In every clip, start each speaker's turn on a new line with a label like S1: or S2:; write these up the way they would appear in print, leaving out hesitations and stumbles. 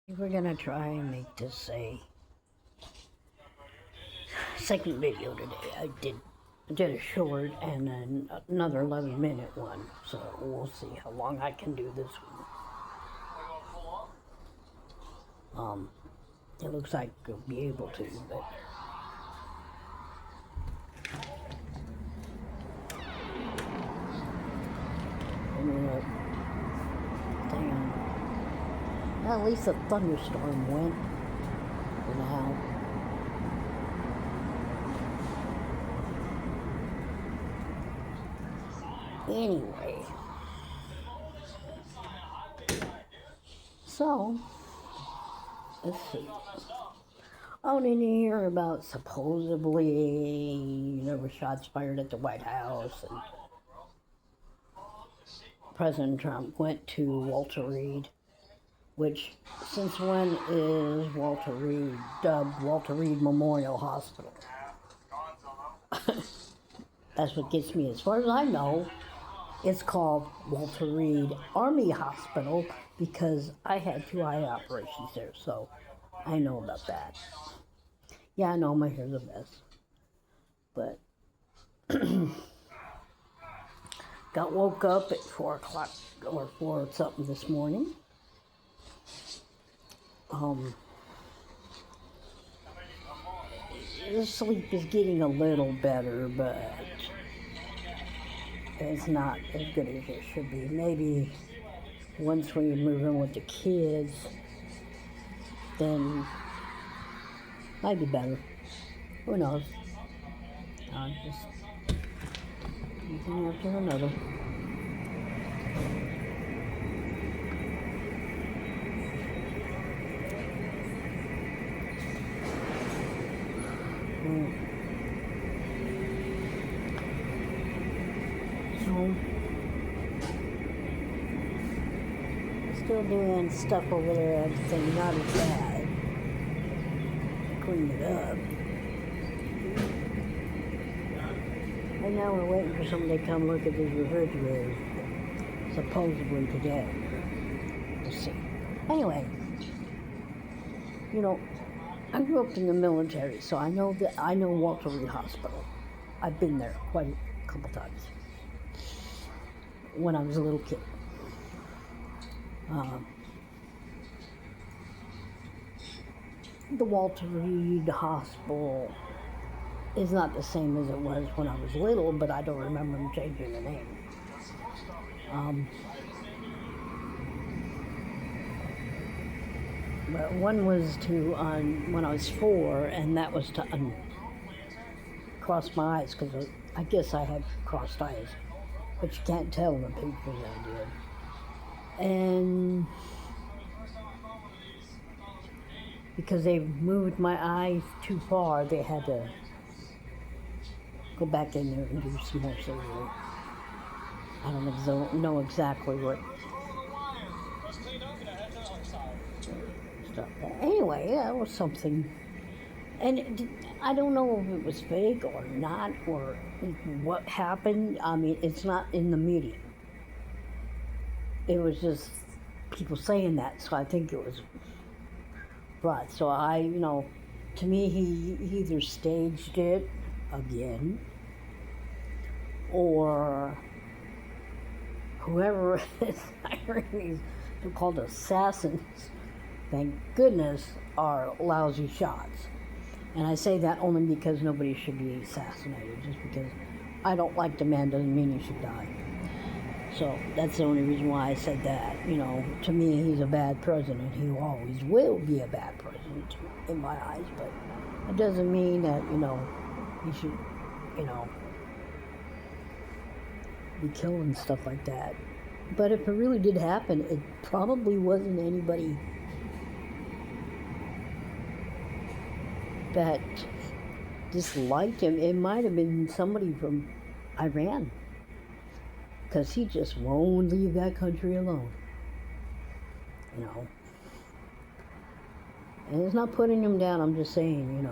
S1: We're gonna try and make this a second video today. I did a short and then another 11-minute one, so we'll see how long I can do this one. It looks like I'll be able to, but I'm gonna damn. Well, at least the thunderstorm went for now. Anyway, so let's see. Oh, didn't you hear about supposedly there were shots fired at the White House and President Trump went to Walter Reed, which since when is Walter Reed dubbed Walter Reed Memorial Hospital? That's what gets me. As far as I know, it's called Walter Reed Army Hospital because I had 2 eye operations there, so I know about that. Yeah, I know my hair's a mess, but got woke up at 4 o'clock or 4 something this morning. The sleep is getting a little better, but it's not as good as it should be. Maybe once we move in with the kids, then might be better. Who knows? Just one after another. So, still doing stuff over there. Everything not as bad. Clean it up. Right now we're waiting for somebody to come look at these refrigerators. Supposedly today. We'll see. Anyway, I grew up in the military, so I know Walter Reed Hospital. I've been there quite a couple times when I was a little kid. The Walter Reed Hospital is not the same as it was when I was little, but I don't remember them changing the name. But one was when I was 4, and that was to cross my eyes, because I guess I had crossed eyes, but you can't tell the pictures I did. And because they moved my eyes too far, they had to go back in there and do some more surgery. I don't know exactly what stuff. Anyway, yeah, it was something. And I don't know if it was fake or not, or what happened. I mean, it's not in the media. It was just people saying that, so I think it was brought. So to me, he either staged it again, or whoever is hiring these so-called assassins, thank goodness, are lousy shots. And I say that only because nobody should be assassinated. Just because I don't like the man doesn't mean he should die. So that's the only reason why I said that. To me, he's a bad president. He always will be a bad president in my eyes. But it doesn't mean that, he should, be killed and stuff like that. But if it really did happen, it probably wasn't anybody that disliked him. It might have been somebody from Iran, because he just won't leave that country alone. And it's not putting him down, I'm just saying,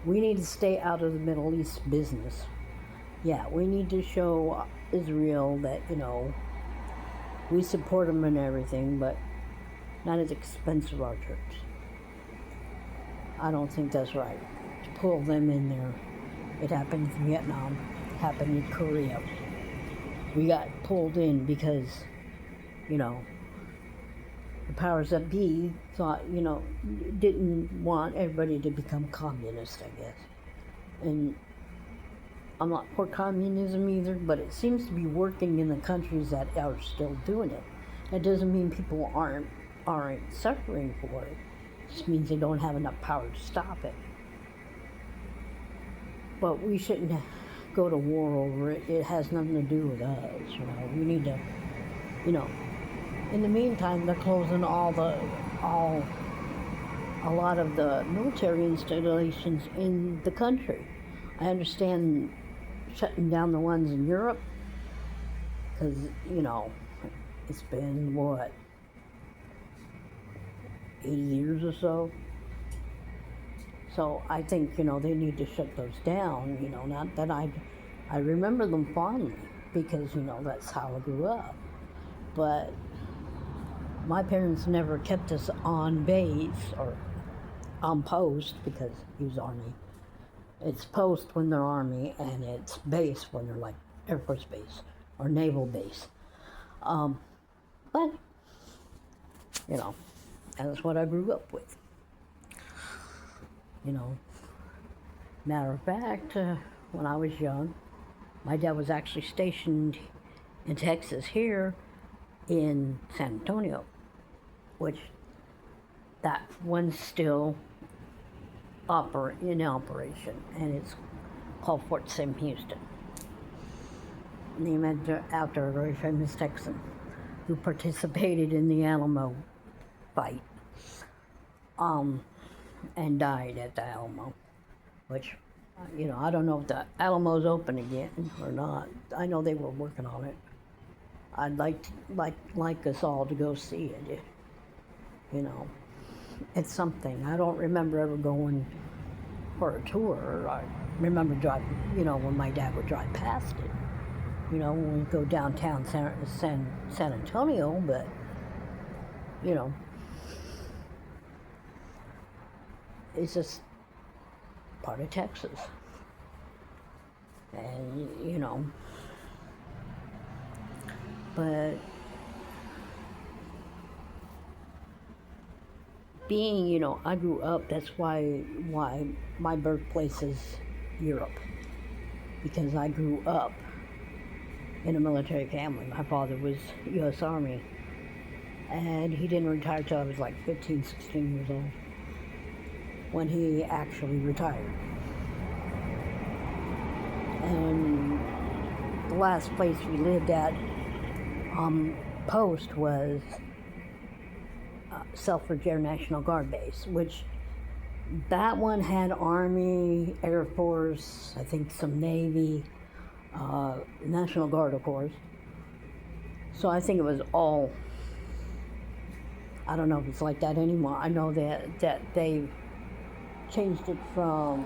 S1: we need to stay out of the Middle East business. Yeah, we need to show Israel that, we support them and everything, but not at the expense of our troops. I don't think that's right. To pull them in there. It happened in Vietnam, it happened in Korea. We got pulled in because, you know, the powers that be thought, you know, didn't want everybody to become communist, I guess. And I'm not for communism either, but it seems to be working in the countries that are still doing it. That doesn't mean people aren't suffering for it. It just means they don't have enough power to stop it. But we shouldn't go to war over it. It has nothing to do with us, you know. We need to, you know. In the meantime, they're closing a lot of the military installations in the country. I understand shutting down the ones in Europe, because, you know, it's been, what, 80 years or so? So I think, you know, they need to shut those down, you know, not that I remember them fondly, because, you know, that's how I grew up. But my parents never kept us on base or on post, because he was Army. It's post when they're Army, and it's base when they're like Air Force Base or Naval Base. But, you know, that's what I grew up with. You know, matter of fact, when I was young, my dad was actually stationed in Texas here in San Antonio, which that one's still in operation, and it's called Fort Sam Houston. Named after a very famous Texan who participated in the Alamo fight, and died at the Alamo, which, you know, I don't know if the Alamo's open again or not. I know they were working on it. I'd like us all to go see it. You know, it's something. I don't remember ever going for a tour. I remember driving, you know, when my dad would drive past it. You know, when we go downtown San Antonio, but, you know, it's just part of Texas. And, you know, but being, you know, I grew up, that's why my birthplace is Europe, because I grew up in a military family. My father was U.S. Army, and he didn't retire till I was like 15, 16 years old, when he actually retired. And the last place we lived at post was Selfridge Air National Guard Base, which that one had Army, Air Force, I think some Navy, National Guard, of course. So I think it was all, I don't know if it's like that anymore. I know that they've changed it from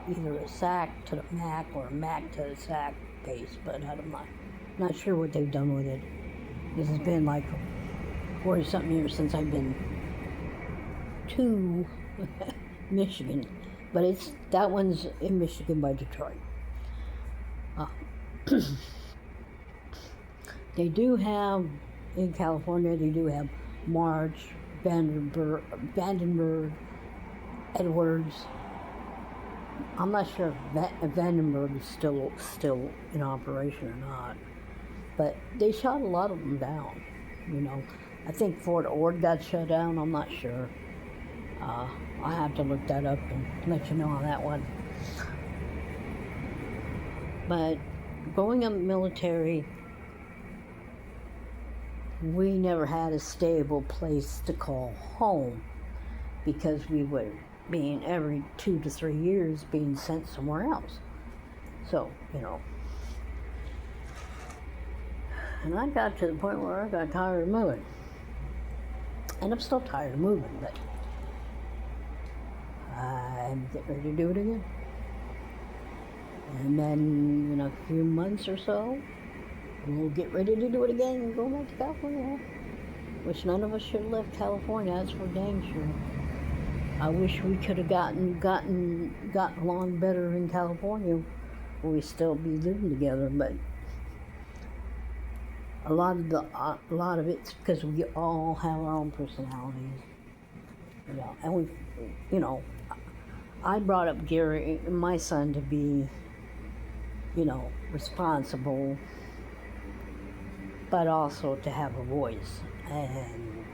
S1: either a SAC to the MAC or a MAC to the SAC base, but I'm not sure what they've done with it. This has been like 40-something years since I've been to Michigan, but that one's in Michigan by Detroit. They do have, in California, they do have March, Vandenberg, Edwards. I'm not sure if Vandenberg is still in operation or not, but they shot a lot of them down, you know. I think Fort Ord got shut down, I'm not sure. I have to look that up and let you know on that one. But growing up military, we never had a stable place to call home, because we were being every 2 to 3 years being sent somewhere else. So, you know. And I got to the point where I got tired of moving. And I'm still tired of moving, but I'm getting ready to do it again. And then in a few months or so, we'll get ready to do it again and go back to California. Which none of us should have left California. That's for dang sure. I wish we could have gotten along better in California. We still be living together, but a lot of it's because we all have our own personalities. And we, I brought up Gary, my son, to be, responsible, but also to have a voice. And,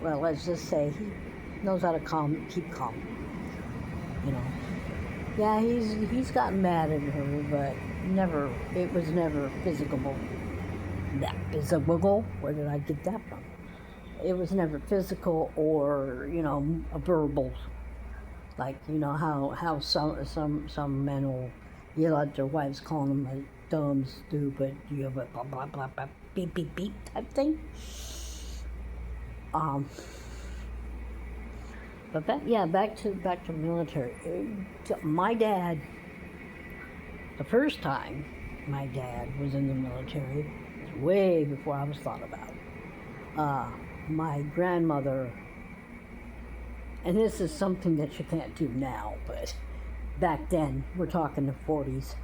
S1: well, let's just say he knows how to keep calm. Yeah, he's gotten mad at her, but it was never physical. That physical? Where did I get that from? It was never physical or, a verbal. Like, how some men will yell at their wives, calling them a dumb, stupid, blah, blah, blah, blah, blah, beep, beep, beep type thing. But back to military. My dad, the first time my dad was in the military, was way before I was thought about. My grandmother, and this is something that you can't do now, but back then, we're talking the 40s,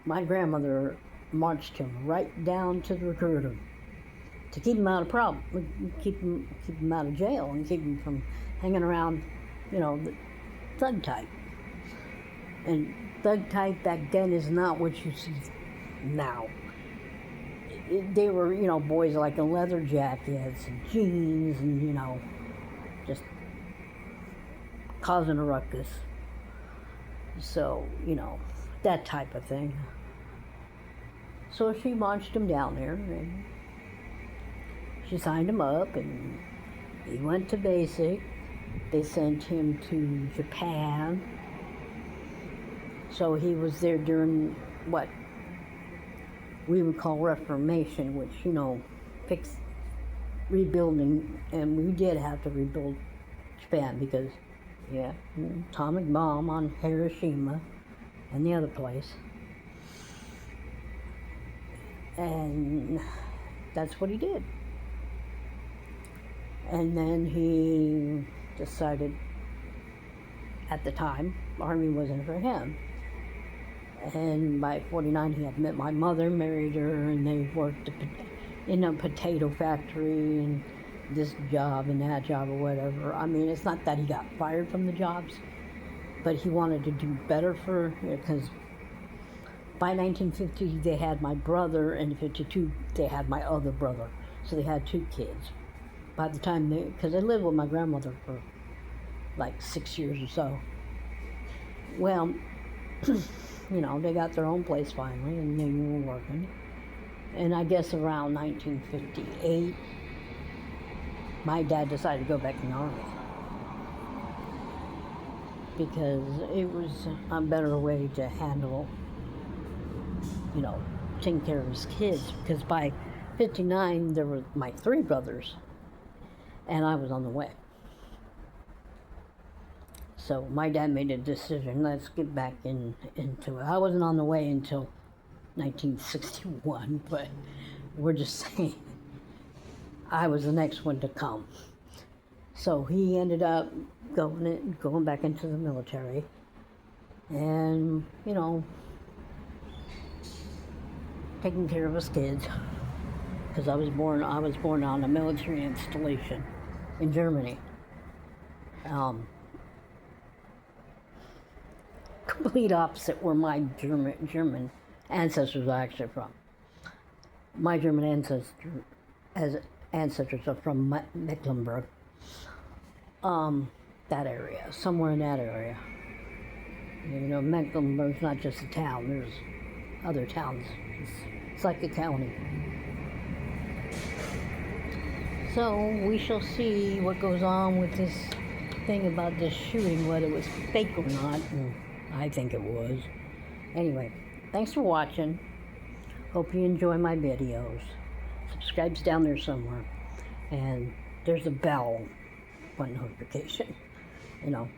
S1: my grandmother marched him right down to the recruiter to keep him out of problem, keep him out of jail, and keep him from hanging around, the thug type. And thug type back then is not what you see now. They were, boys like in leather jackets and jeans and, just causing a ruckus. So, that type of thing. So she marched him down there and she signed him up, and he went to basic. They sent him to Japan. So he was there during what we would call Reformation, which, fixed rebuilding, and we did have to rebuild Japan because, atomic bomb on Hiroshima and the other place. And that's what he did. And then he decided, at the time, Army wasn't for him. And by 49, he had met my mother, married her, and they worked in a potato factory and this job and that job or whatever. I mean, it's not that he got fired from the jobs, but he wanted to do better because by 1950, they had my brother, and in 52, they had my other brother. So they had 2 kids. By the time because I lived with my grandmother for like 6 years or so. Well, they got their own place finally, and they were working. And I guess around 1958, my dad decided to go back in the Army because it was a better way to handle, taking care of his kids. Because by 59, there were my 3 brothers, and I was on the way. So my dad made a decision, let's get back into it. I wasn't on the way until 1961, but we're just saying I was the next one to come. So he ended up going back into the military, and taking care of his kids, because I was born on a military installation in Germany. Complete opposite where my German ancestors are actually from. My German ancestors are from Mecklenburg. That area, somewhere in that area. Mecklenburg's not just a town. There's other towns. It's like a county. So we shall see what goes on with this thing about this shooting, whether it was fake or not. And I think it was. Anyway, thanks for watching. Hope you enjoy my videos. Subscribe's down there somewhere. And there's a bell for notification.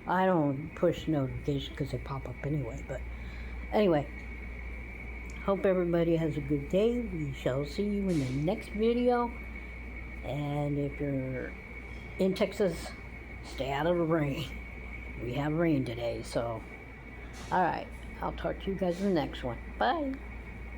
S1: I don't push notifications because they pop up anyway. But anyway, hope everybody has a good day. We shall see you in the next video. And if you're in Texas, stay out of the rain. We have rain today, so. Alright, I'll talk to you guys in the next one. Bye.